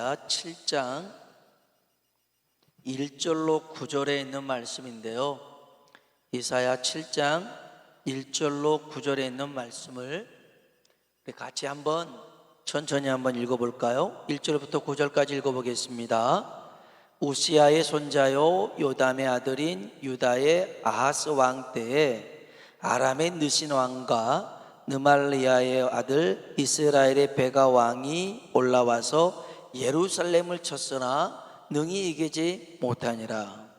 이사야 7장 1절로 9절에 있는 말씀인데요. 이사야 7장 1절로 9절에 있는 말씀을 같이 천천히 한번 읽어볼까요? 1절부터 9절까지 읽어보겠습니다. 우시야의 손자요 요담의 아들인 유다의 아하스 왕 때에 아람의 느신 왕과 느말리아의 아들 이스라엘의 베가 왕이 올라와서 예루살렘을 쳤으나 능히 이기지 못하니라.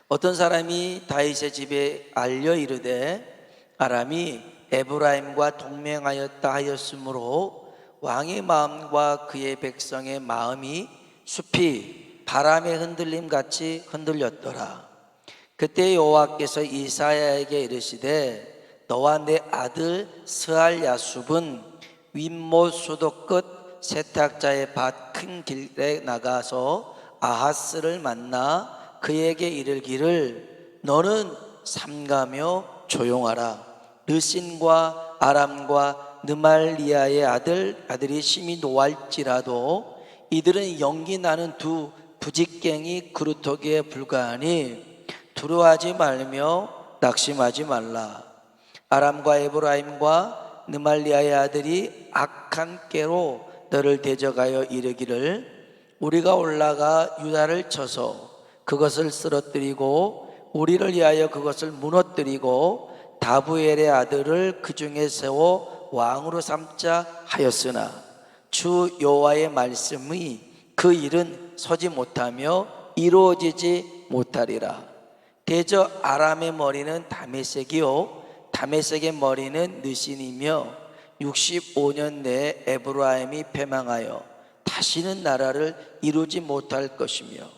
어떤 사람이 다윗의 집에 알려 이르되 아람이 에브라임과 동맹하였다 하였으므로 왕의 마음과 그의 백성의 마음이 숲이 바람의 흔들림 같이 흔들렸더라. 그때 여호와께서 이사야에게 이르시되 너와 내 아들 스알야숲은 윗못 수도 끝 세탁자의 밭 큰 길에 나가서 아하스를 만나 그에게 이르기를 너는 삼가며 조용하라. 르신과 아람과 느말리아의 아들이 심히 노할지라도 이들은 연기 나는 두 부직갱이 그루터기에 불과하니 두려워하지 말며 낙심하지 말라. 아람과 에브라임과 느말리아의 아들이 악한 꾀로 너를 대적하여 이르기를 우리가 올라가 유다를 쳐서 그것을 쓰러뜨리고 우리를 위하여 그것을 무너뜨리고 다부엘의 아들을 그 중에 세워 왕으로 삼자 하였으나 주 여호와의 말씀이 그 일은 서지 못하며 이루어지지 못하리라. 대저 아람의 머리는 다메섹이요 다메섹의 머리는 느신이며 65년 내에 에브라임이 패망하여 다시는 나라를 이루지 못할 것이며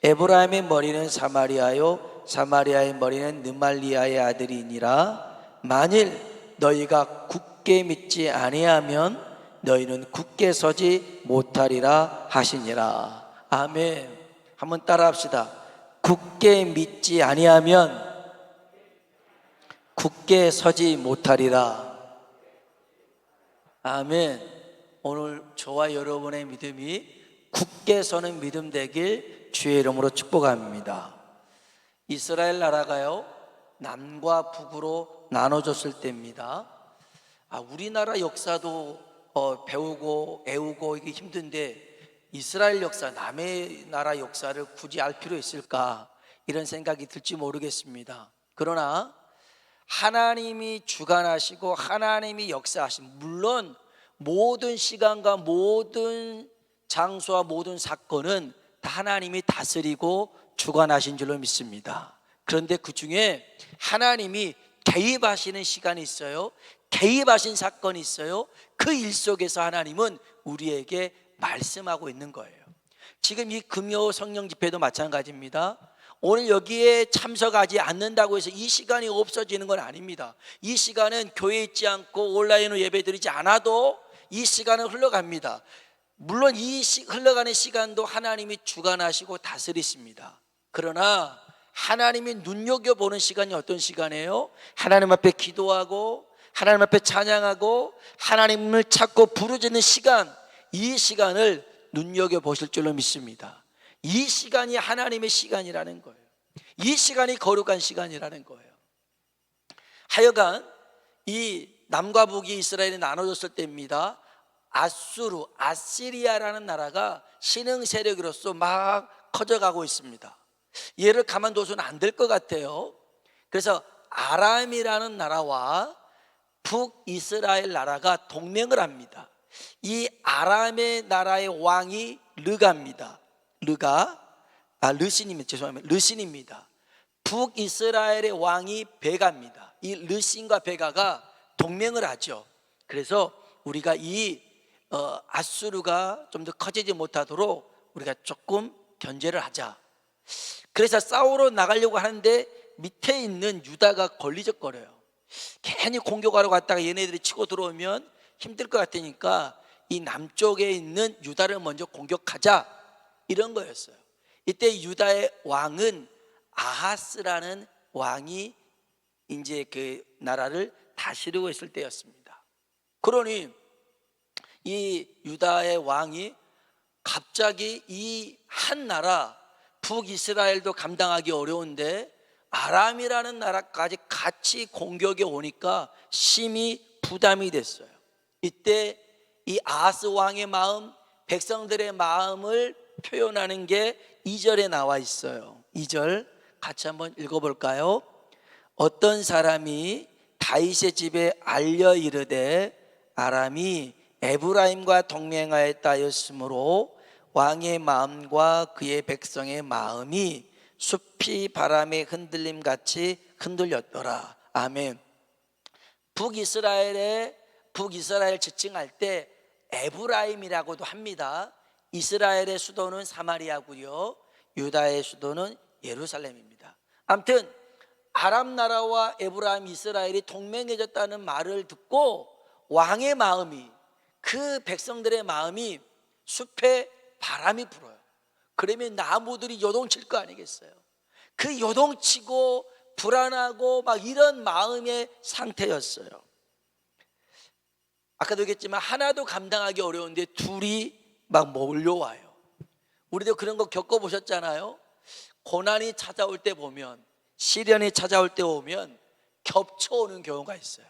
에브라임의 머리는 사마리아요 사마리아의 머리는 느말리아의 아들이니라. 만일 너희가 굳게 믿지 아니하면 너희는 굳게 서지 못하리라 하시니라. 아멘. 한번 따라합시다. 굳게 믿지 아니하면 굳게 서지 못하리라. 아멘. 오늘 저와 여러분의 믿음이 굳게 서는 믿음 되길 주의 이름으로 축복합니다. 이스라엘 나라가요 남과 북으로 나눠졌을 때입니다. 우리나라 역사도 배우고 애우고 이게 힘든데 이스라엘 역사, 남의 나라 역사를 굳이 알 필요 있을까 이런 생각이 들지 모르겠습니다. 그러나 하나님이 주관하시고 하나님이 역사하신, 물론 모든 시간과 모든 장소와 모든 사건은 다 하나님이 다스리고 주관하신 줄로 믿습니다. 그런데 그 중에 하나님이 개입하시는 시간이 있어요. 개입하신 사건이 있어요. 그 일 속에서 하나님은 우리에게 말씀하고 있는 거예요. 지금 이 금요 성령 집회도 마찬가지입니다. 오늘 여기에 참석하지 않는다고 해서 이 시간이 없어지는 건 아닙니다. 이 시간은 교회에 있지 않고 온라인으로 예배드리지 않아도 이 시간은 흘러갑니다. 물론 이 흘러가는 시간도 하나님이 주관하시고 다스리십니다. 그러나 하나님이 눈여겨보는 시간이 어떤 시간이에요? 하나님 앞에 기도하고 하나님 앞에 찬양하고 하나님을 찾고 부르짖는 시간, 이 시간을 눈여겨보실 줄로 믿습니다. 이 시간이 하나님의 시간이라는 거예요. 이 시간이 거룩한 시간이라는 거예요. 하여간 이 남과 북이 이스라엘이 나눠졌을 때입니다. 아시리아라는 나라가 신흥 세력으로서 막 커져가고 있습니다. 얘를 가만둬서는 안 될 것 같아요. 그래서 아람이라는 나라와 북이스라엘 나라가 동맹을 합니다. 이 아람의 나라의 왕이 르가입니다. 르신입니다. 북이스라엘의 왕이 베가입니다. 이 르신과 베가가 동맹을 하죠. 그래서 우리가 이 아수르가 좀 더 커지지 못하도록 우리가 조금 견제를 하자. 그래서 싸우러 나가려고 하는데 밑에 있는 유다가 걸리적거려요. 괜히 공격하러 갔다가 얘네들이 치고 들어오면 힘들 것 같으니까 이 남쪽에 있는 유다를 먼저 공격하자, 이런 거였어요. 이때 유다의 왕은 아하스라는 왕이 이제 그 나라를 다스리고 있을 때였습니다. 그러니 이 유다의 왕이 갑자기 이 한 나라 북이스라엘도 감당하기 어려운데 아람이라는 나라까지 같이 공격이 오니까 심히 부담이 됐어요. 이때 이 아하스 왕의 마음, 백성들의 마음을 표현하는 게 2절에 나와 있어요. 2절 같이 한번 읽어볼까요? 어떤 사람이 다윗의 집에 알려 이르되 아람이 에브라임과 동맹하였다 하였으므로 왕의 마음과 그의 백성의 마음이 숲이 바람의 흔들림 같이 흔들렸더라. 아멘. 북이스라엘 지칭할 때 에브라임이라고도 합니다. 이스라엘의 수도는 사마리아고요, 유다의 수도는 예루살렘입니다. 아무튼 아람 나라와 에브라임, 이스라엘이 동맹해졌다는 말을 듣고 왕의 마음이, 그 백성들의 마음이 숲에 바람이 불어요. 그러면 나무들이 요동칠 거 아니겠어요? 그 요동치고 불안하고 막 이런 마음의 상태였어요. 아까도 얘기했지만 하나도 감당하기 어려운데 둘이 막 몰려와요. 우리도 그런 거 겪어보셨잖아요. 고난이 찾아올 때 보면, 시련이 찾아올 때 오면 겹쳐오는 경우가 있어요.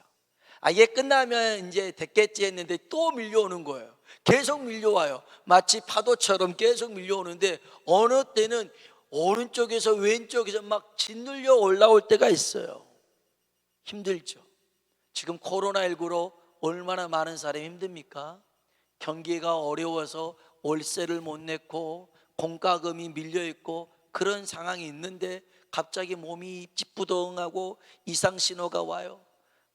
얘 끝나면 이제 됐겠지 했는데 또 밀려오는 거예요. 계속 밀려와요. 마치 파도처럼 계속 밀려오는데 어느 때는 오른쪽에서 왼쪽에서 막 짓눌려 올라올 때가 있어요. 힘들죠. 지금 코로나19로 얼마나 많은 사람이 힘듭니까? 경기가 어려워서 월세를 못 냈고 공과금이 밀려있고 그런 상황이 있는데 갑자기 몸이 찌뿌둥하고 이상 신호가 와요.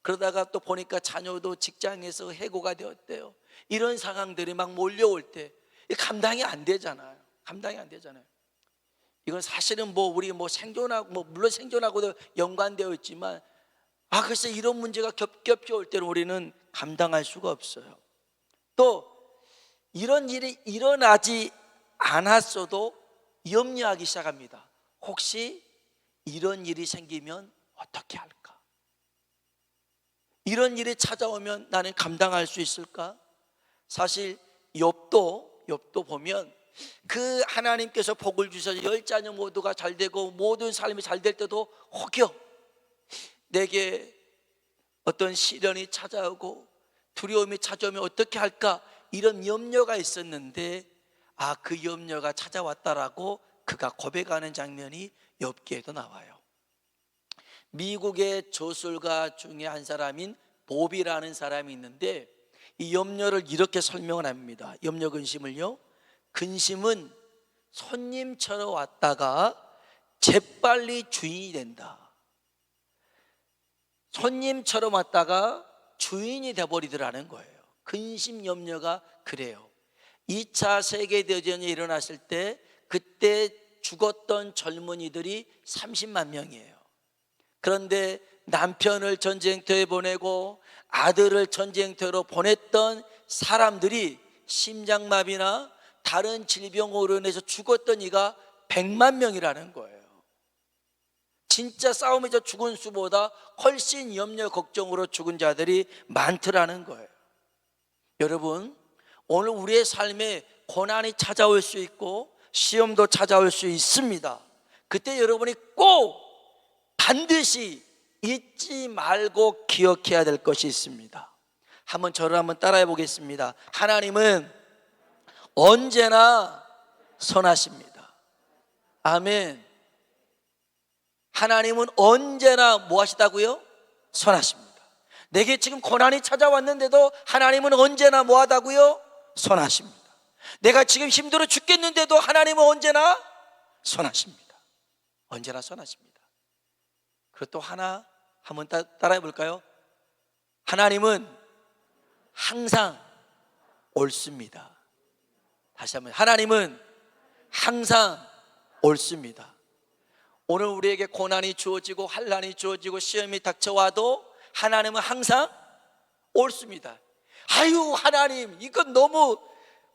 그러다가 또 보니까 자녀도 직장에서 해고가 되었대요. 이런 상황들이 막 몰려올 때 감당이 안 되잖아요. 감당이 안 되잖아요. 이건 사실은 우리 생존하고 물론 생존하고도 연관되어 있지만 글쎄 이런 문제가 겹겹이 때는 우리는 감당할 수가 없어요. 또 이런 일이 일어나지 않았어도 염려하기 시작합니다. 혹시 이런 일이 생기면 어떻게 할까? 이런 일이 찾아오면 나는 감당할 수 있을까? 사실 욥도 보면 그 하나님께서 복을 주셔서 10자녀 모두가 잘 되고 모든 삶이 잘 될 때도 혹여 내게 어떤 시련이 찾아오고 두려움이 찾아오면 어떻게 할까? 이런 염려가 있었는데 그 염려가 찾아왔다라고 그가 고백하는 장면이 욥기에도 나와요. 미국의 저술가 중에 한 사람인 봅이라는 사람이 있는데 이 염려를 이렇게 설명을 합니다. 염려 근심을요, 근심은 손님처럼 왔다가 재빨리 주인이 된다. 손님처럼 왔다가 주인이 돼버리더라는 거예요. 근심 염려가 그래요. 2차 세계대전이 일어났을 때 그때 죽었던 젊은이들이 30만 명이에요. 그런데 남편을 전쟁터에 보내고 아들을 전쟁터로 보냈던 사람들이 심장마비나 다른 질병으로 인해서 죽었던 이가 100만 명이라는 거예요. 진짜 싸움에서 죽은 수보다 훨씬 염려 걱정으로 죽은 자들이 많더라는 거예요. 여러분, 오늘 우리의 삶에 고난이 찾아올 수 있고 시험도 찾아올 수 있습니다. 그때 여러분이 꼭 반드시 잊지 말고 기억해야 될 것이 있습니다. 저를 한번 따라해 보겠습니다. 하나님은 언제나 선하십니다. 아멘. 하나님은 언제나 뭐 하시다고요? 선하십니다. 내게 지금 고난이 찾아왔는데도 하나님은 언제나 뭐 하다고요? 선하십니다. 내가 지금 힘들어 죽겠는데도 하나님은 언제나 선하십니다. 언제나 선하십니다. 그리고 또 하나 한번 따라해 볼까요? 하나님은 항상 옳습니다. 다시 한번, 하나님은 항상 옳습니다. 오늘 우리에게 고난이 주어지고 환난이 주어지고 시험이 닥쳐와도 하나님은 항상 옳습니다. 하나님, 이건 너무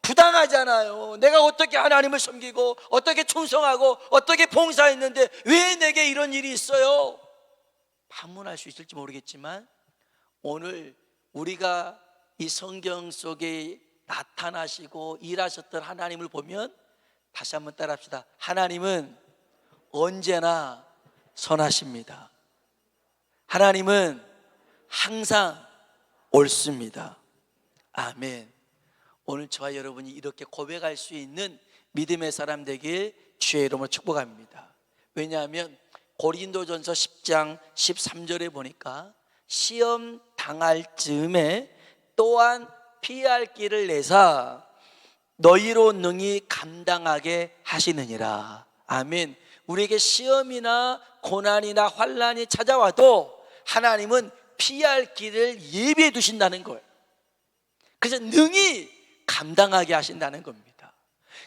부당하잖아요. 내가 어떻게 하나님을 섬기고 어떻게 충성하고 어떻게 봉사했는데 왜 내게 이런 일이 있어요? 반문할 수 있을지 모르겠지만 오늘 우리가 이 성경 속에 나타나시고 일하셨던 하나님을 보면 다시 한번 따라합시다. 하나님은 언제나 선하십니다. 하나님은 항상 옳습니다. 아멘. 오늘 저와 여러분이 이렇게 고백할 수 있는 믿음의 사람 되길 주의 이름으로 축복합니다. 왜냐하면 고린도전서 10장 13절에 보니까 시험 당할 즈음에 또한 피할 길을 내사 너희로 능히 감당하게 하시느니라. 아멘. 우리에게 시험이나 고난이나 환난이 찾아와도 하나님은 피할 길을 예비해 두신다는 거예요. 그래서 능히 감당하게 하신다는 겁니다.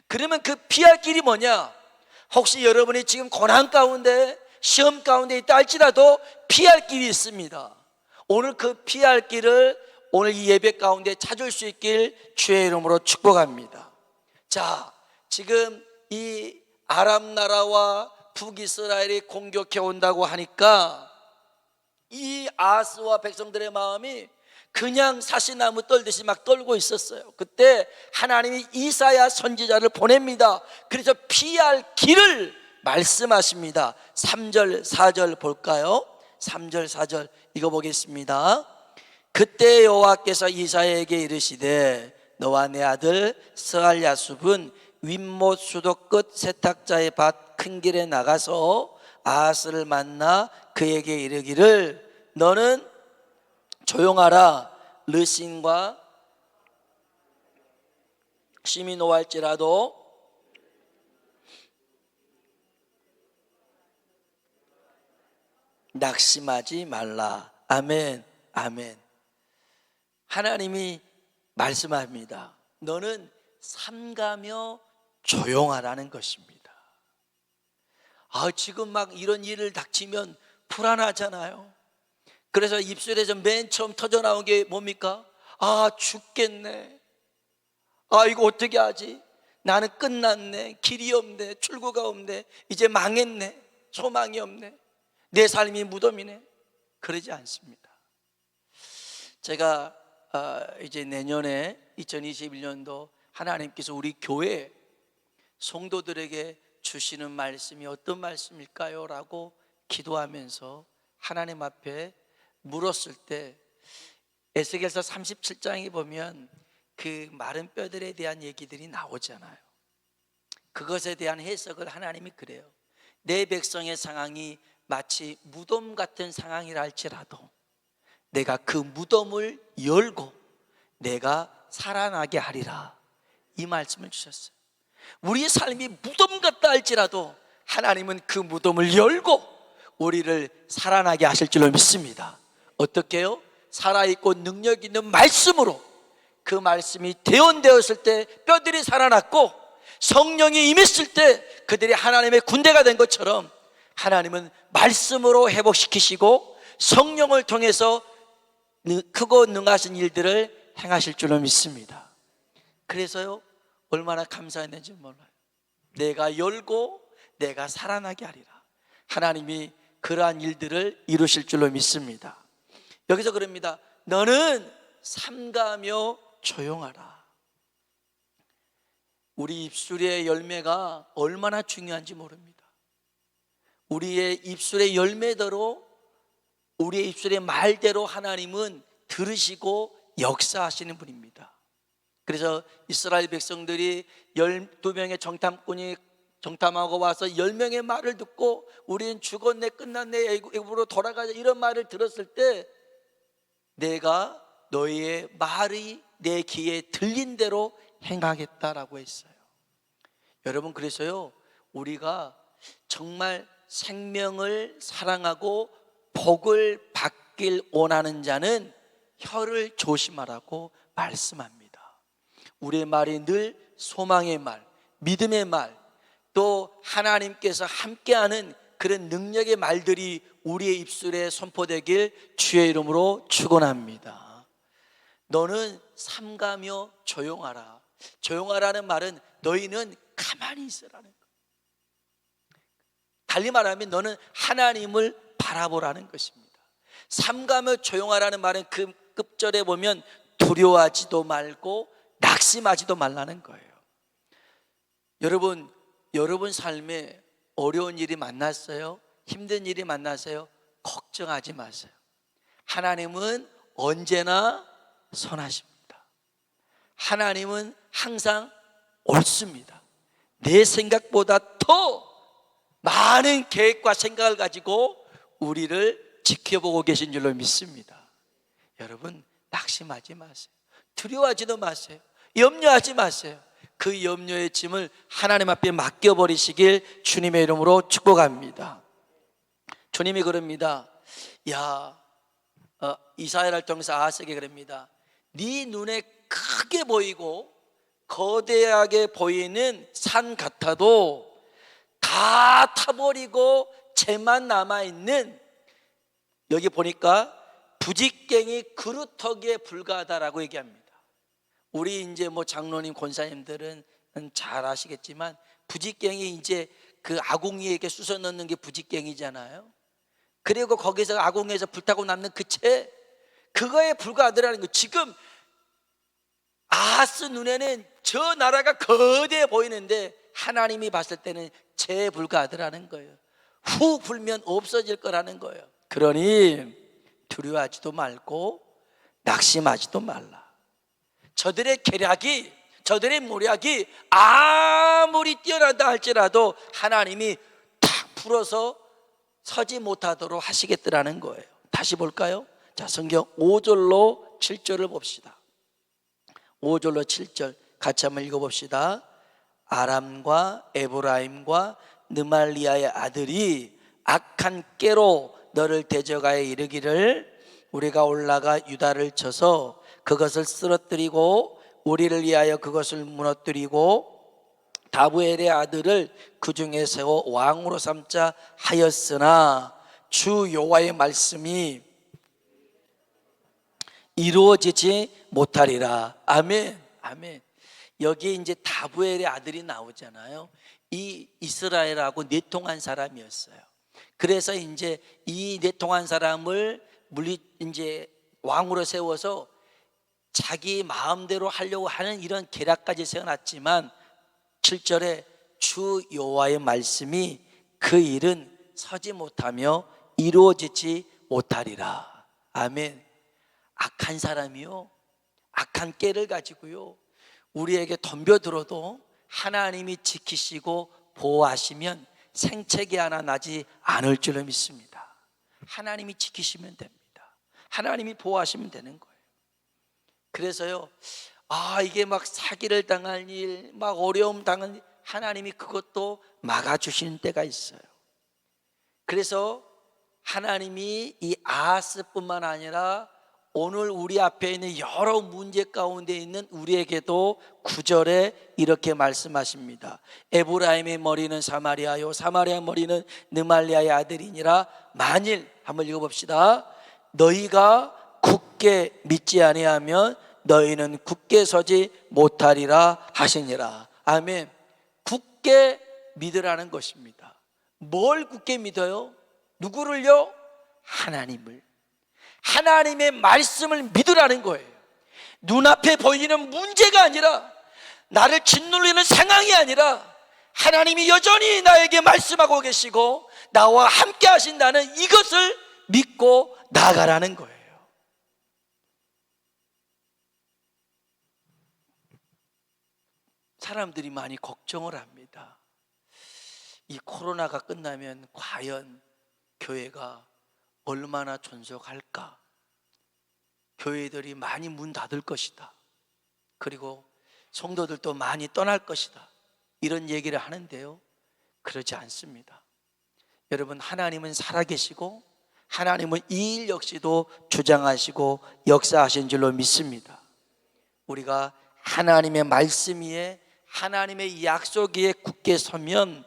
그러면 그 피할 길이 뭐냐? 혹시 여러분이 지금 고난 가운데 시험 가운데 있다 할지라도 피할 길이 있습니다. 오늘 그 피할 길을 오늘 이 예배 가운데 찾을 수 있길 주의 이름으로 축복합니다. 자, 지금 이 아람 나라와 북이스라엘이 공격해 온다고 하니까 이 아하스와 백성들의 마음이 그냥 사시나무 떨듯이 막 떨고 있었어요. 그때 하나님이 이사야 선지자를 보냅니다. 그래서 피할 길을 말씀하십니다. 3절 4절 볼까요? 3절 4절 읽어보겠습니다. 그때 여호와께서 이사야에게 이르시되 너와 내 아들 스알야숲은 윗못 수도 끝 세탁자의 밭 큰 길에 나가서 아하스를 만나 그에게 이르기를 너는 조용하라. 르신과 심히 노할지라도 낙심하지 말라. 아멘. 아멘. 하나님이 말씀합니다. 너는 삼가며 조용하라는 것입니다. 지금 막 이런 일을 닥치면 불안하잖아요. 그래서 입술에서 맨 처음 터져나온 게 뭡니까? 죽겠네. 이거 어떻게 하지? 나는 끝났네. 길이 없네. 출구가 없네. 이제 망했네. 소망이 없네. 내 삶이 무덤이네. 그러지 않습니다. 제가 이제 내년에 2021년도 하나님께서 우리 교회 성도들에게 주시는 말씀이 어떤 말씀일까요? 라고 기도하면서 하나님 앞에 물었을 때 에스겔서 37장에 보면 그 마른 뼈들에 대한 얘기들이 나오잖아요. 그것에 대한 해석을 하나님이 그래요. 내 백성의 상황이 마치 무덤 같은 상황이라 할지라도 내가 그 무덤을 열고 내가 살아나게 하리라, 이 말씀을 주셨어요. 우리의 삶이 무덤 같다 할지라도 하나님은 그 무덤을 열고 우리를 살아나게 하실 줄로 믿습니다. 어떻게 해요? 살아있고 능력 있는 말씀으로 그 말씀이 대언되었을 때 뼈들이 살아났고 성령이 임했을 때 그들이 하나님의 군대가 된 것처럼 하나님은 말씀으로 회복시키시고 성령을 통해서 크고 능하신 일들을 행하실 줄로 믿습니다. 그래서요, 얼마나 감사했는지 몰라요. 내가 열고 내가 살아나게 하리라. 하나님이 그러한 일들을 이루실 줄로 믿습니다. 여기서 그럽니다. 너는 삼가며 조용하라. 우리 입술의 열매가 얼마나 중요한지 모릅니다. 우리의 입술의 열매대로, 우리의 입술의 말대로 하나님은 들으시고 역사하시는 분입니다. 그래서 이스라엘 백성들이 12명의 정탐꾼이 정탐하고 와서 10명의 말을 듣고 우리는 죽었네, 끝났네, 애굽으로 돌아가자, 이런 말을 들었을 때 내가 너희의 말이 내 귀에 들린 대로 행하겠다라고 했어요. 여러분, 그래서요, 우리가 정말 생명을 사랑하고 복을 받길 원하는 자는 혀를 조심하라고 말씀합니다. 우리의 말이 늘 소망의 말, 믿음의 말, 또 하나님께서 함께하는 그런 능력의 말들이 우리의 입술에 선포되길 주의 이름으로 축원합니다. 너는 삼가며 조용하라. 조용하라는 말은 너희는 가만히 있으라는 것. 달리 말하면 너는 하나님을 바라보라는 것입니다. 삼가며 조용하라는 말은 그 끝절에 보면 두려워하지도 말고 낙심하지도 말라는 거예요. 여러분 삶에 어려운 일이 만났어요? 힘든 일이 만나세요? 걱정하지 마세요. 하나님은 언제나 선하십니다. 하나님은 항상 옳습니다. 내 생각보다 더 많은 계획과 생각을 가지고 우리를 지켜보고 계신 줄로 믿습니다. 여러분, 낙심하지 마세요. 두려워하지도 마세요. 염려하지 마세요. 그 염려의 짐을 하나님 앞에 맡겨버리시길 주님의 이름으로 축복합니다. 주님이 그럽니다. 이사야를 통해서 아하스에게 그럽니다. 네 눈에 크게 보이고 거대하게 보이는 산 같아도 다 타버리고 재만 남아있는, 여기 보니까 부직갱이 그루터기에 불과하다라고 얘기합니다. 우리 이제 장로님 권사님들은 잘 아시겠지만 부직갱이 이제 그 아궁이에게 쑤서 넣는 게 부직갱이잖아요. 그리고 거기서 아궁이에서 불타고 남는 그 채, 그거에 불과하더라는 거예요. 지금 아하스 눈에는 저 나라가 거대해 보이는데 하나님이 봤을 때는 채에 불과하더라는 거예요. 후 불면 없어질 거라는 거예요. 그러니 두려워하지도 말고 낙심하지도 말라. 저들의 계략이, 저들의 모략이 아무리 뛰어난다 할지라도 하나님이 탁 풀어서 서지 못하도록 하시겠더라는 거예요. 다시 볼까요? 자, 성경 5절로 7절을 봅시다. 5절로 7절 같이 한번 읽어봅시다. 아람과 에브라임과 느말리아의 아들이 악한 깨로 너를 대적하여 이르기를 우리가 올라가 유다를 쳐서 그것을 쓰러뜨리고 우리를 위하여 그것을 무너뜨리고 다부엘의 아들을 그 중에 세워 왕으로 삼자 하였으나 주 여호와의 말씀이 이루어지지 못하리라. 아멘, 아멘. 여기 이제 다부엘의 아들이 나오잖아요. 이 이스라엘하고 내통한 사람이었어요. 그래서 이제 이 내통한 사람을 이제 왕으로 세워서 자기 마음대로 하려고 하는 이런 계략까지 세워놨지만 7절에 주 여호와의 말씀이 그 일은 서지 못하며 이루어지지 못하리라. 아멘. 악한 사람이요, 악한 깨를 가지고요, 우리에게 덤벼들어도 하나님이 지키시고 보호하시면 생채기 하나 나지 않을 줄로 믿습니다. 하나님이 지키시면 됩니다. 하나님이 보호하시면 되는 거예요. 그래서요, 이게 막 사기를 당할 일, 막 어려움 당할 일, 하나님이 그것도 막아주시는 때가 있어요. 그래서 하나님이 이 아하스뿐만 아니라 오늘 우리 앞에 있는 여러 문제 가운데 있는 우리에게도 9절에 이렇게 말씀하십니다. 에브라임의 머리는 사마리아요, 사마리아의 머리는 느말리아의 아들이니라. 만일, 한번 읽어봅시다. 너희가 굳게 믿지 아니하면 너희는 굳게 서지 못하리라 하시니라. 아멘. 굳게 믿으라는 것입니다. 뭘 굳게 믿어요? 누구를요? 하나님을. 하나님의 말씀을 믿으라는 거예요. 눈앞에 보이는 문제가 아니라, 나를 짓눌리는 상황이 아니라 하나님이 여전히 나에게 말씀하고 계시고 나와 함께 하신다는 이것을 믿고 나아가라는 거예요. 사람들이 많이 걱정을 합니다. 이 코로나가 끝나면 과연 교회가 얼마나 존속할까? 교회들이 많이 문 닫을 것이다. 그리고 성도들도 많이 떠날 것이다. 이런 얘기를 하는데요, 그러지 않습니다. 여러분, 하나님은 살아계시고 하나님은 이 일 역시도 주장하시고 역사하신 줄로 믿습니다. 우리가 하나님의 말씀 위에, 하나님의 약속 위에 굳게 서면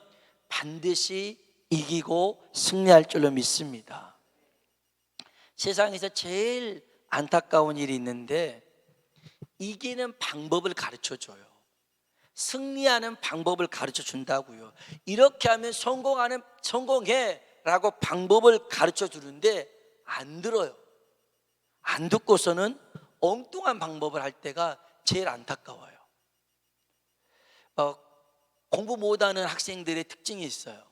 반드시 이기고 승리할 줄로 믿습니다. 세상에서 제일 안타까운 일이 있는데 이기는 방법을 가르쳐줘요. 승리하는 방법을 가르쳐준다고요. 이렇게 하면 성공해 라고 방법을 가르쳐주는데 안 들어요. 안 듣고서는 엉뚱한 방법을 할 때가 제일 안타까워요. 공부 못하는 학생들의 특징이 있어요.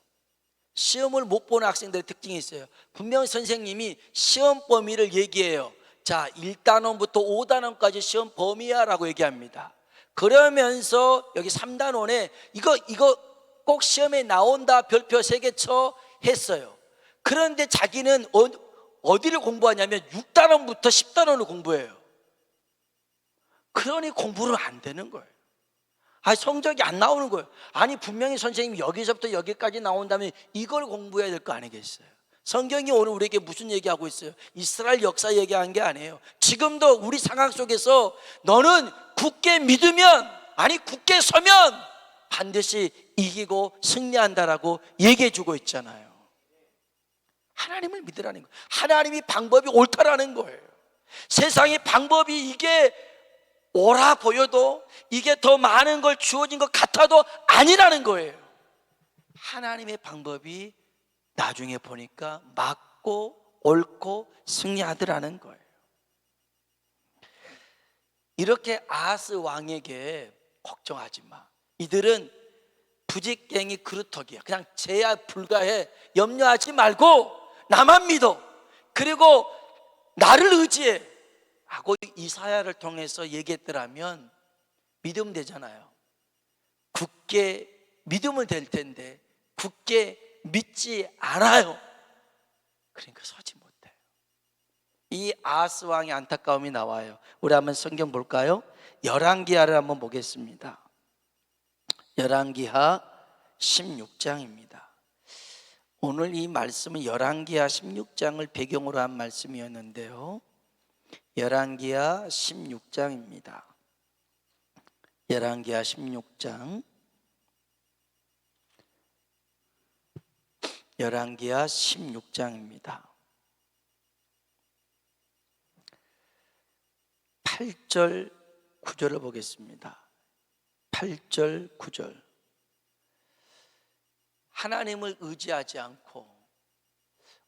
시험을 못 보는 학생들의 특징이 있어요. 분명히 선생님이 시험 범위를 얘기해요. 자, 1단원부터 5단원까지 시험 범위야 라고 얘기합니다. 그러면서 여기 3단원에 이거 꼭 시험에 나온다 별표 3개 쳐 했어요. 그런데 자기는 어디를 공부하냐면 6단원부터 10단원을 공부해요. 그러니 공부는 안 되는 거예요. 성적이 안 나오는 거예요. 분명히 선생님이 여기서부터 여기까지 나온다면 이걸 공부해야 될 거 아니겠어요? 성경이 오늘 우리에게 무슨 얘기하고 있어요? 이스라엘 역사 얘기한 게 아니에요. 지금도 우리 상황 속에서 너는 굳게 믿으면, 굳게 서면 반드시 이기고 승리한다라고 얘기해 주고 있잖아요. 하나님을 믿으라는 거예요. 하나님이 방법이 옳다라는 거예요. 세상의 방법이 이게 옳아 보여도, 이게 더 많은 걸 주어진 것 같아도 아니라는 거예요. 하나님의 방법이 나중에 보니까 맞고 옳고 승리하더라는 거예요. 이렇게 아하스 왕에게 걱정하지 마. 이들은 부직갱이 그루터기야. 그냥 죄야 불과해. 염려하지 말고 나만 믿어. 그리고 나를 의지해 하고 이사야를 통해서 얘기했더라면 믿으면 되잖아요. 굳게 믿으면 될 텐데 굳게 믿지 않아요. 그러니까 서지 못해요. 이 아하스 왕의 안타까움이 나와요. 우리 한번 성경 볼까요? 열왕기하를 한번 보겠습니다. 열왕기하 16장입니다. 오늘 이 말씀은 열왕기하 16장을 배경으로 한 말씀이었는데요. 열왕기하 16장입니다. 열왕기하 16장. 열왕기하 16장입니다. 8절 9절을 보겠습니다. 8절 9절. 하나님을 의지하지 않고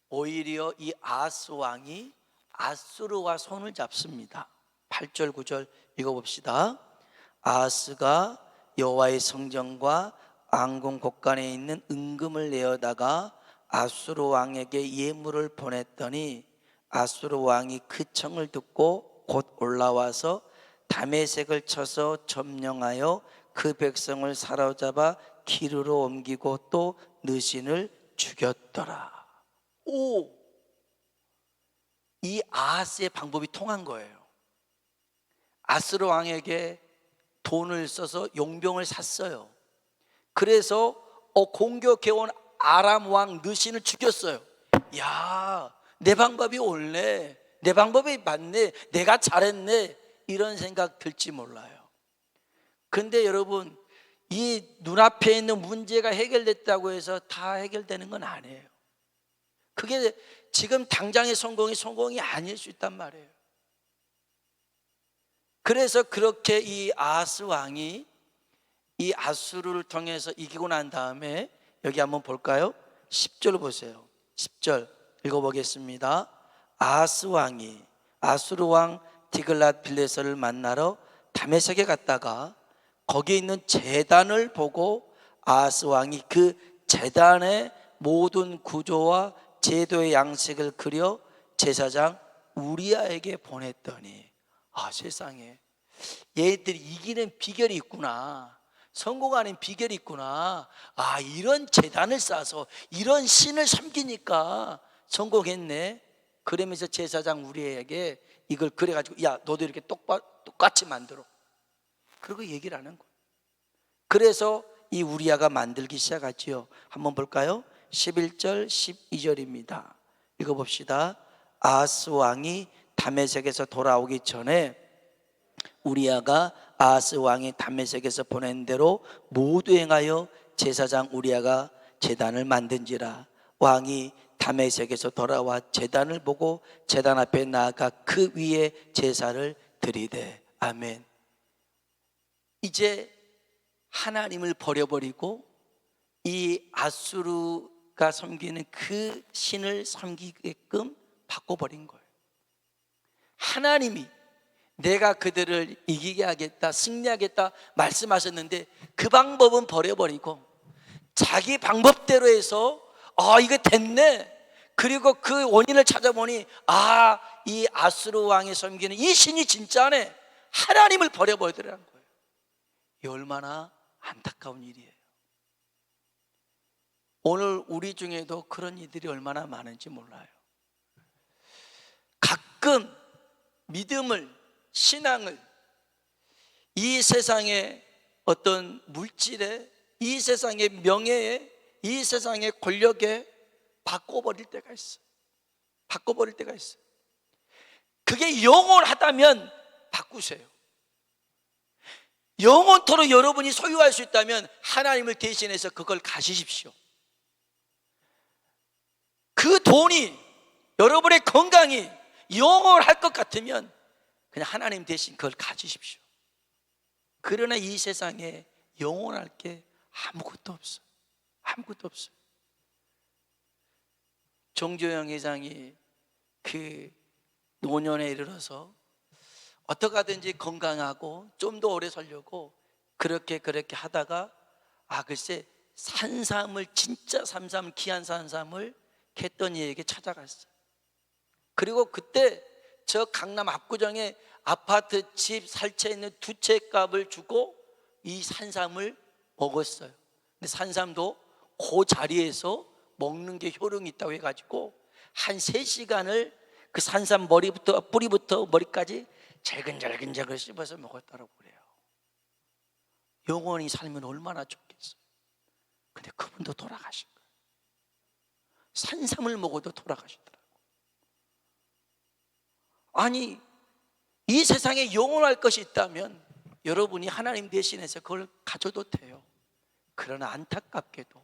오히려 이 아하스 왕이 아수르와 손을 잡습니다. 8절 9절 읽어봅시다. 아하스가 여호와의 성전과 왕궁 곳간에 있는 은금을 내어다가 아수르 왕에게 예물을 보냈더니 아수르 왕이 그 청을 듣고 곧 올라와서 다메섹을 쳐서 점령하여 그 백성을 사로잡아 기르로 옮기고 또 느신을 죽였더라. 이 아하스의 방법이 통한 거예요. 아수르 왕에게 돈을 써서 용병을 샀어요. 그래서 공격해온 아람 왕 느신을 죽였어요. 야, 내 방법이 옳네, 내 방법이 맞네, 내가 잘했네, 이런 생각 들지 몰라요. 그런데 여러분, 이 눈앞에 있는 문제가 해결됐다고 해서 다 해결되는 건 아니에요. 그게 지금 당장의 성공이 아닐 수 있단 말이에요. 그래서 그렇게 이 아하스 왕이 이 아수르를 통해서 이기고 난 다음에 여기 한번 볼까요? 10절 보세요. 10절 읽어보겠습니다. 아하스 왕이 아수르 왕 디글랏 빌레ser을 만나러 다메섹에 갔다가 거기에 있는 제단을 보고 아하스 왕이 그 제단의 모든 구조와 제도의 양식을 그려 제사장 우리아에게 보냈더니 세상에, 얘들이 이기는 비결이 있구나, 성공하는 비결이 있구나, 이런 제단을 쌓아서 이런 신을 섬기니까 성공했네. 그러면서 제사장 우리에게 이걸 그래가지고 야, 너도 이렇게 똑같이 만들어, 그리고 얘기를 하는 거예요. 그래서 이 우리아가 만들기 시작하지요. 한번 볼까요? 11절 12절입니다 읽어봅시다. 아하스 왕이 다메섹에서 돌아오기 전에 우리아가 아하스 왕이 다메섹에서 보낸 대로 모두 행하여 제사장 우리아가 제단을 만든지라. 왕이 다메섹에서 돌아와 제단을 보고 제단 앞에 나아가 그 위에 제사를 드리되. 아멘. 이제 하나님을 버려버리고 이 아수르가 섬기는 그 신을 섬기게끔 바꿔버린 거예요. 하나님이 내가 그들을 이기게 하겠다, 승리하겠다 말씀하셨는데 그 방법은 버려버리고 자기 방법대로 해서 이게 됐네. 그리고 그 원인을 찾아보니 이 아수르 왕이 섬기는 이 신이 진짜네. 하나님을 버려버리더라는 거예요. 이 얼마나 안타까운 일이에요. 오늘 우리 중에도 그런 이들이 얼마나 많은지 몰라요. 가끔 믿음을, 신앙을 이 세상의 어떤 물질에, 이 세상의 명예에, 이 세상의 권력에 바꿔버릴 때가 있어요. 바꿔버릴 때가 있어요. 그게 영원하다면 바꾸세요. 영원토록 여러분이 소유할 수 있다면 하나님을 대신해서 그걸 가지십시오. 그 돈이, 여러분의 건강이 영원할 것 같으면 그냥 하나님 대신 그걸 가지십시오. 그러나 이 세상에 영원할 게 아무것도 없어요. 아무것도 없어요. 정조영 회장이 그 노년에 이르러서 어떻게 하든지 건강하고 좀 더 오래 살려고 그렇게 하다가 글쎄 산삼을, 진짜 산삼, 귀한 산삼을 캤던 이에게 찾아갔어요. 그리고 그때 저 강남 압구정에 아파트 집 살 채 있는 2채 값을 주고 이 산삼을 먹었어요. 근데 산삼도 그 자리에서 먹는 게 효능이 있다고 해가지고 한 3시간을 그 산삼 뿌리부터 머리까지 잘근잘근잘근 씹어서 먹었다고 그래요. 영원히 살면 얼마나 좋겠어요. 근데 그분도 돌아가신 거예요. 산삼을 먹어도 돌아가시더라고요. 아니, 이 세상에 영원할 것이 있다면 여러분이 하나님 대신해서 그걸 가져도 돼요. 그러나 안타깝게도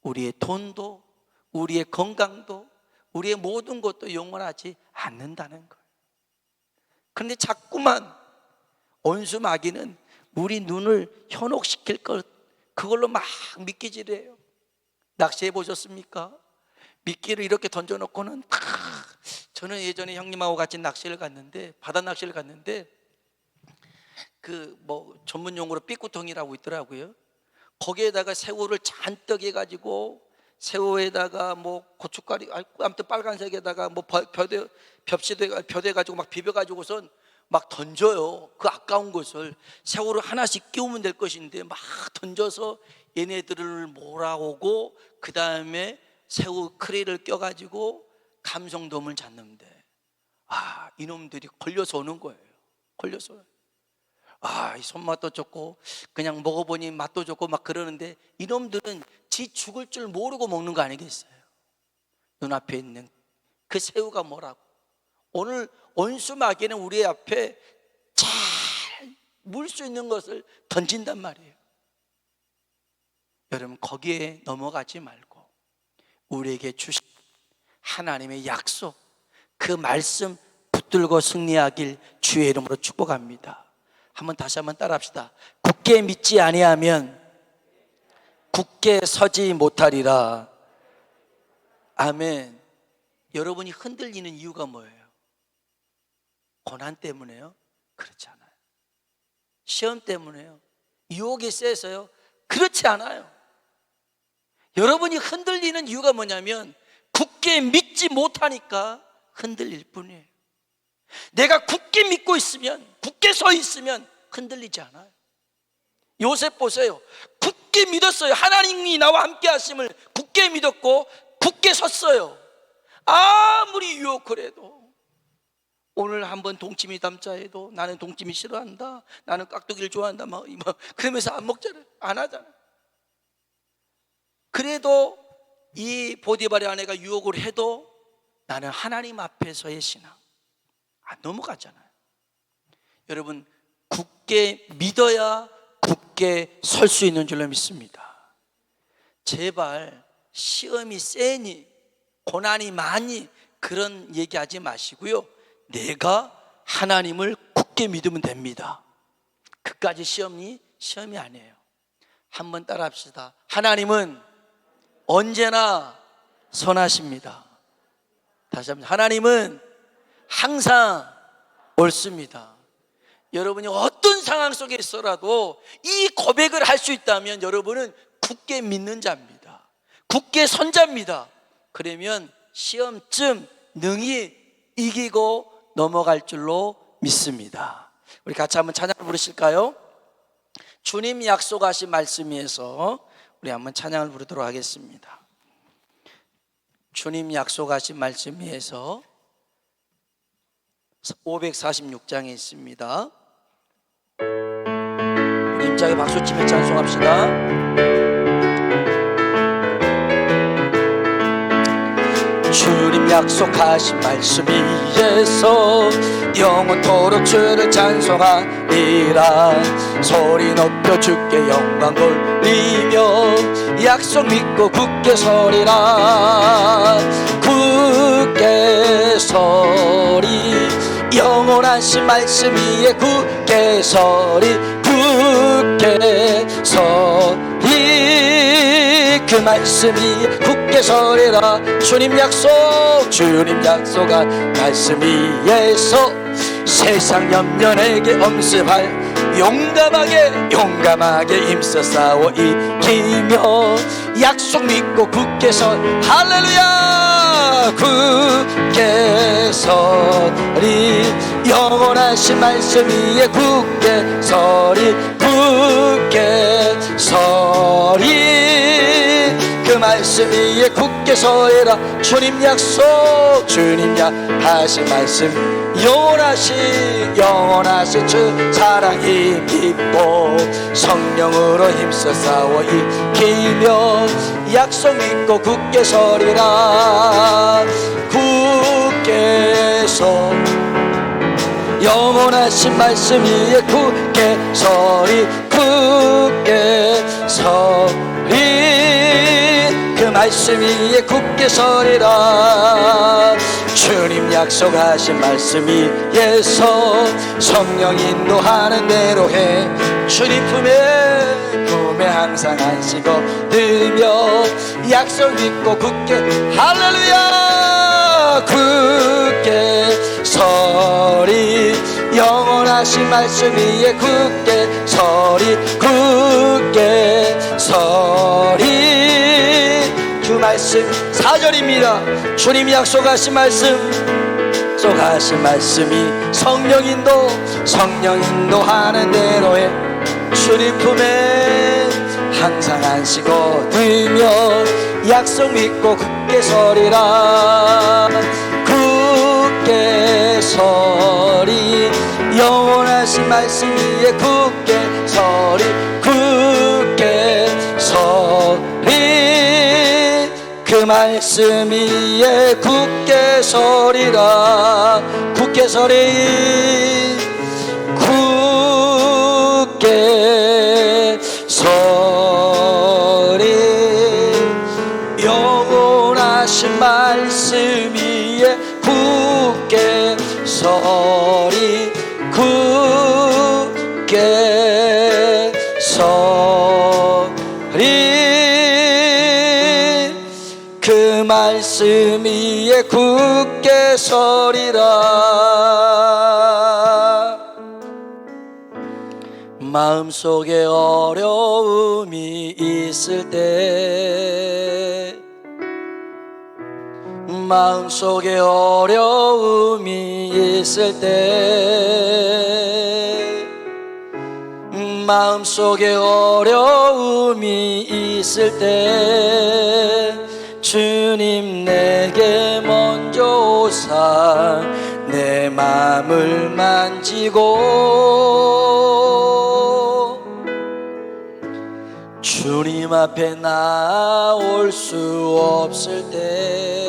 우리의 돈도, 우리의 건강도, 우리의 모든 것도 영원하지 않는다는 거예요. 그런데 자꾸만 원수 마귀는 우리 눈을 현혹시킬 것, 그걸로 막 미끼질해요. 낚시해 보셨습니까? 미끼를 이렇게 던져놓고는 저는 예전에 형님하고 같이 낚시를 갔는데, 바다 낚시를 갔는데 그 전문 용어로 삐꾸통이라고 있더라고요. 거기에다가 새우를 잔뜩 해가지고 새우에다가 고춧가루, 아무튼 빨간색에다가 벼대가지고 막 비벼가지고선 막 던져요. 그 아까운 것을 새우를 하나씩 끼우면 될 것인데 막 던져서 얘네들을 몰아오고 그 다음에 새우 크레를 껴가지고 감성돔을 잡는데 이놈들이 걸려서 오는 거예요. 걸려서. 이 손맛도 좋고 그냥 먹어보니 맛도 좋고 막 그러는데 이놈들은 지 죽을 줄 모르고 먹는 거 아니겠어요? 눈앞에 있는 그 새우가 뭐라고. 오늘 원수 마귀는 우리 앞에 잘 물 수 있는 것을 던진단 말이에요. 여러분, 거기에 넘어가지 말고 우리에게 주신 하나님의 약속, 그 말씀 붙들고 승리하길 주의 이름으로 축복합니다. 다시 한번 따라합시다. 굳게 믿지 아니하면 굳게 서지 못하리라. 아멘. 여러분이 흔들리는 이유가 뭐예요? 고난 때문에요? 그렇지 않아요. 시험 때문에요? 유혹이 세서요? 그렇지 않아요. 여러분이 흔들리는 이유가 뭐냐면 굳게 믿지 못하니까 흔들릴 뿐이에요. 내가 굳게 믿고 있으면, 굳게 서 있으면 흔들리지 않아요. 요셉 보세요. 굳게 믿었어요. 하나님이 나와 함께 하심을 굳게 믿었고 굳게 섰어요. 아무리 유혹을 해도. 오늘 한번 동치미 담자 해도 나는 동치미 싫어한다, 나는 깍두기를 좋아한다 그러면서 안 먹잖아요. 안 하잖아요. 그래도 이 보디발의 아내가 유혹을 해도 나는 하나님 앞에서의 신앙 안 넘어가잖아요. 여러분, 굳게 믿어야 굳게 설 수 있는 줄로 믿습니다. 제발 시험이 세니 고난이 많이 그런 얘기하지 마시고요, 내가 하나님을 굳게 믿으면 됩니다. 그까지 시험이 아니에요. 한번 따라 합시다. 하나님은 언제나 선하십니다. 다시 한번, 하나님은 항상 옳습니다. 여러분이 어떤 상황 속에 있어라도 이 고백을 할 수 있다면 여러분은 굳게 믿는 자입니다. 굳게 선 자입니다. 그러면 시험쯤 능히 이기고 넘어갈 줄로 믿습니다. 우리 같이 한번 찬양을 부르실까요? 주님 약속하신 말씀 위에서 우리 한번 찬양을 부르도록 하겠습니다. 주님 약속하신 말씀 위에서 546장에 있습니다. 우리 힘차게 박수치며 찬송합시다. 주님 약속하신 말씀 위에서 영원토록 주를 찬송하리라. 소리 높여 주께 영광 돌리며 약속 믿고 굳게 서리라. 굳게 서리 영원하신 말씀 위에 굳게 서리. 굳게 서리 그 말씀이 굳게 서리라. 주님 약속한 말씀 위에서 세상 염려에게 엄습할 용감하게 힘써 싸워 이기며 약속 믿고 굳게 서 할렐루야. 굳게 서리 영원하신 말씀 위에 굳게 서리. 굳게 서리 그 말씀 위에 굳게 서리라. 주님 약하신 말씀 영원하신 주 사랑 힘입고 성령으로 힘써 싸워 이기며 약속 믿고 굳게 서리라. 굳게 서 영원하신 말씀 위에 굳게 서리. 굳게 서리 그 말씀 위에 굳게 서리라. 주님 약속하신 말씀 위에서 성령 인도하는 대로 해. 주님 품에 항상 안식어 들며 약속 믿고 굳게 할렐루야. 굳게 서리 영원하신 말씀 위에 굳게 서리. 굳게 서리 그 말씀 4절입니다. 주님이 약속하신 말씀이 성령 인도하는 대로 해. 주님 품에 항상 안식어 들며 약속 믿고 굳게 서리라. 굳게 서리 영원하신 말씀 위에 굳게 서리. 굳게 서리 그 말씀 위에 굳게 서리라. 굳게 서리 굳게 서리 영원하신 말씀 위에 굳게 서리. 굳게 서리 그 말씀 위에 굳게 서리라. 마음속에 어려움이 있을 때 마음속에 어려움이 있을 때 마음속에 어려움이 있을 때 주님 내게 먼저 오사 내 마음을 만지고 주님 앞에 나올 수 없을 때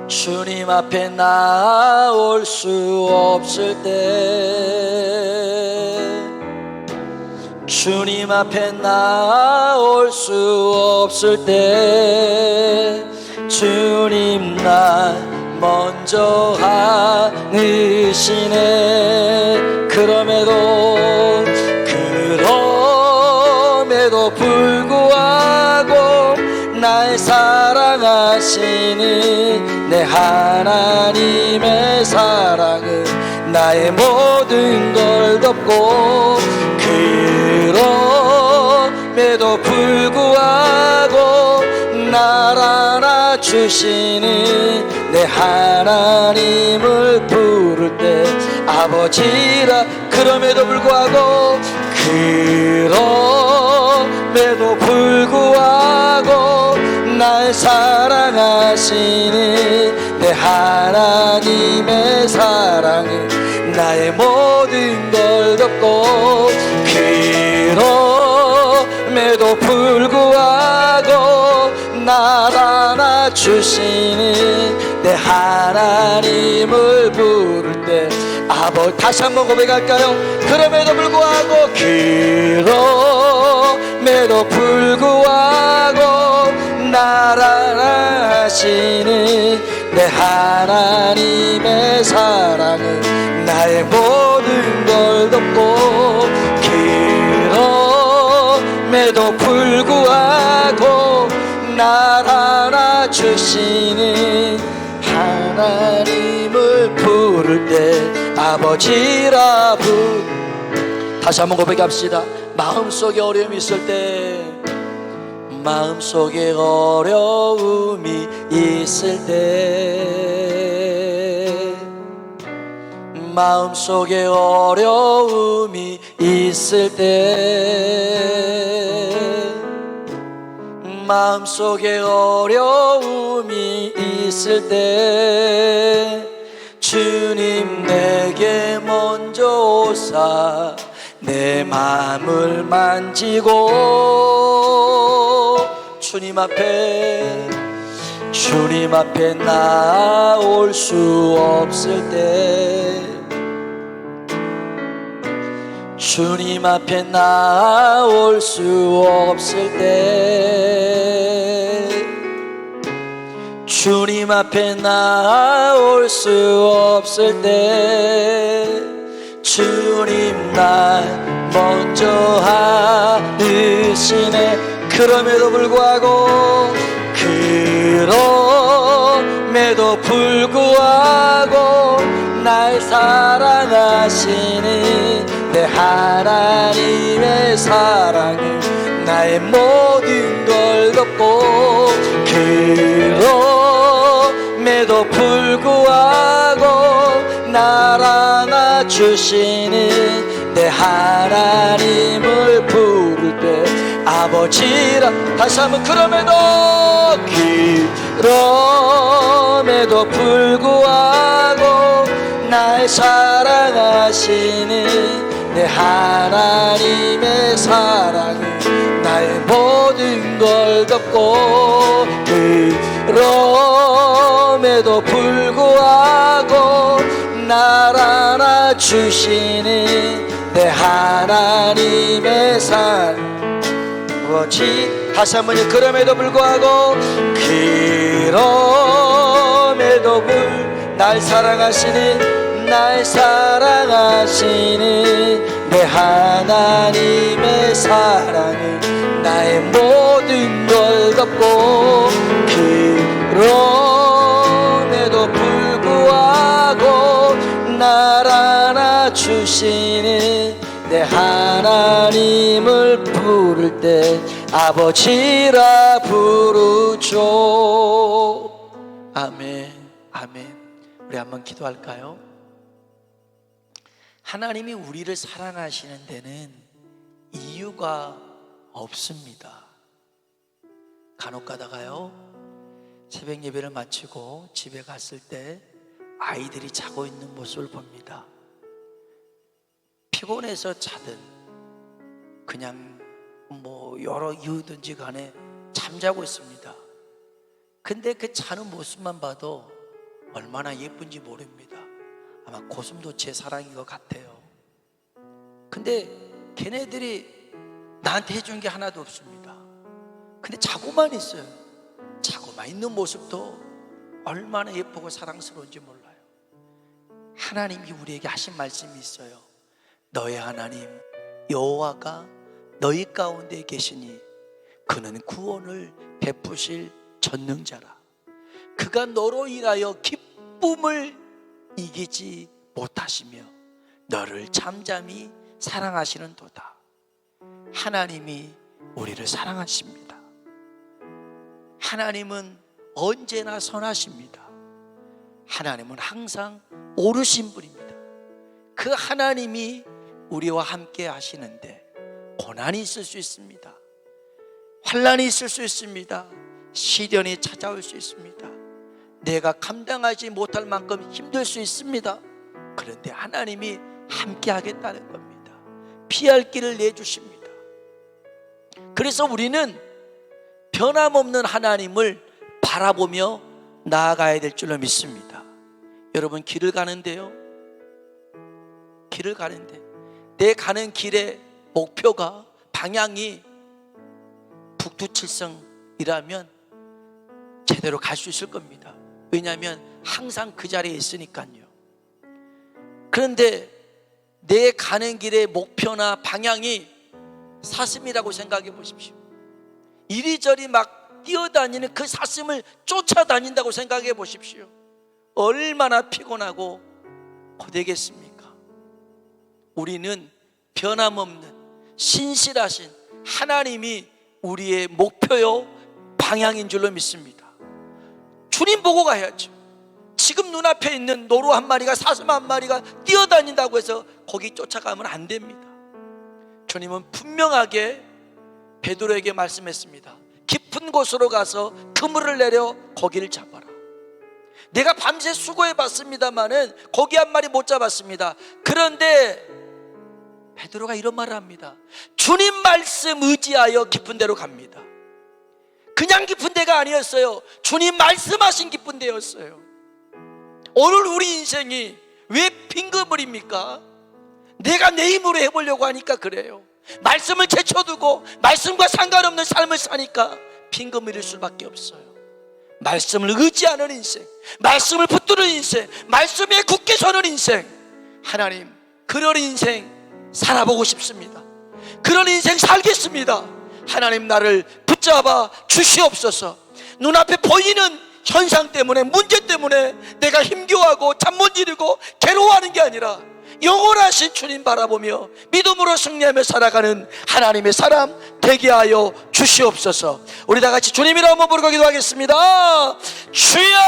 주님 앞에 나올 수 없을 때 주님 앞에 나올 수 없을 때 주님 나 먼저 안으시네. 그럼에도 불구하고 날 사랑하시는 내 하나님의 사랑은 나의 모든 걸 덮고 그럼에도 불구하고 날 안아주시는 내 하나님을 부를 때 아버지라 그럼에도 불구하고 그럼에도 불구하고 날 사랑하시는 내 하나님의 사랑은 나의 모든 걸 덮고 그럼에도 불구하고 날 안아주시는 내 하나님을 부를 때 아버지 다시 한번 고백할까요? 그럼에도 불구하고 그럼에도 불구하고 날 안아주시는 내 하나님의 사랑은 나의 모든 걸 덮고 그럼에도 불구하고 날 안아주시는 하나님을 부를 때 아버지라 다시 한번 고백합시다. 마음속에 어려움이 있을 때 마음속에 어려움이 있을 때 마음속에 어려움이 있을 때 마음속에 어려움이 있을 때 주님 내게 먼저 오사 내 마음을 만지고 주님 앞에 나올 수 없을 때 주님 앞에 나올 수 없을 때 주님 앞에 나올 수 없을 때 주님 날 먼저 하시네 그럼에도 불구하고 날 사랑하시는 내 하나님의 사랑은 나의 모든 걸 덮고 그럼에도 불구하고 날 안아주시는 내 하나님을 부를 때 아버지라 다시 한번 그럼에도 불구하고 날 사랑하시는 내 하나님의 사랑은 나의 모든 걸 덮고 그럼에도 불구하고 날 안아주시는 내 하나님의 사랑 아버지 다시 한번요 그럼에도 불구하고 날 사랑하시는 내 하나님의 사랑은 나의 모든 걸 덮고 그럼에도 불구하고 날 안아주시는 내 하나님을 부를 때 아버지라 부르죠. 아멘. 아멘. 우리 한번 기도할까요? 하나님이 우리를 사랑하시는 데는 이유가 없습니다. 간혹 가다가요 새벽 예배를 마치고 집에 갔을 때 아이들이 자고 있는 모습을 봅니다. 피곤해서 자든 그냥 여러 이유든지 간에 잠자고 있습니다. 근데 그 자는 모습만 봐도 얼마나 예쁜지 모릅니다. 아마 고슴도치의 사랑인 것 같아요. 근데 걔네들이 나한테 해준 게 하나도 없습니다. 근데 자고만 있어요. 자고만 있는 모습도 얼마나 예쁘고 사랑스러운지 몰라요. 하나님이 우리에게 하신 말씀이 있어요. 너의 하나님 여호와가 너희 가운데 계시니 그는 구원을 베푸실 전능자라. 그가 너로 인하여 기쁨을 이기지 못하시며 너를 잠잠히 사랑하시는도다. 하나님이 우리를 사랑하십니다. 하나님은 언제나 선하십니다. 하나님은 항상 옳으신 분입니다. 그 하나님이 우리와 함께 하시는데 고난이 있을 수 있습니다. 환난이 있을 수 있습니다. 시련이 찾아올 수 있습니다. 내가 감당하지 못할 만큼 힘들 수 있습니다. 그런데 하나님이 함께 하겠다는 겁니다. 피할 길을 내주십니다. 그래서 우리는 변함없는 하나님을 바라보며 나아가야 될 줄로 믿습니다. 여러분, 길을 가는데요, 길을 가는데 내 가는 길의 목표가, 방향이 북두칠성이라면 제대로 갈 수 있을 겁니다. 왜냐하면 항상 그 자리에 있으니까요. 그런데 내 가는 길의 목표나 방향이 사슴이라고 생각해 보십시오. 이리저리 막 뛰어다니는 그 사슴을 쫓아다닌다고 생각해 보십시오. 얼마나 피곤하고 고되겠습니까? 우리는 변함없는 신실하신 하나님이 우리의 목표요 방향인 줄로 믿습니다. 주님 보고 가야죠. 지금 눈앞에 있는 노루 한 마리가, 사슴 한 마리가 뛰어다닌다고 해서 거기 쫓아가면 안 됩니다. 주님은 분명하게 베드로에게 말씀했습니다. 깊은 곳으로 가서 그물을 내려 고기를 잡아라. 내가 밤새 수고해 봤습니다마는 고기 한 마리 못 잡았습니다. 그런데 베드로가 이런 말을 합니다. 주님 말씀 의지하여 깊은 데로 갑니다. 그냥 깊은 데가 아니었어요. 주님 말씀하신 깊은 데였어요. 오늘 우리 인생이 왜 빈그물입니까? 내가 내 힘으로 해보려고 하니까 그래요. 말씀을 제쳐두고 말씀과 상관없는 삶을 사니까 빈그물일 수밖에 없어요. 말씀을 의지하는 인생, 말씀을 붙드는 인생, 말씀에 굳게 서는 인생, 하나님, 그런 인생 살아보고 싶습니다. 그런 인생 살겠습니다. 하나님, 나를 붙잡아 주시옵소서. 눈앞에 보이는 현상 때문에, 문제 때문에 내가 힘겨워하고 잠 못 이루고 괴로워하는 게 아니라 영원하신 주님 바라보며 믿음으로 승리하며 살아가는 하나님의 사람 되게 하여 주시옵소서. 우리 다 같이 주님이라 한번 부르고 기도하겠습니다. 주여!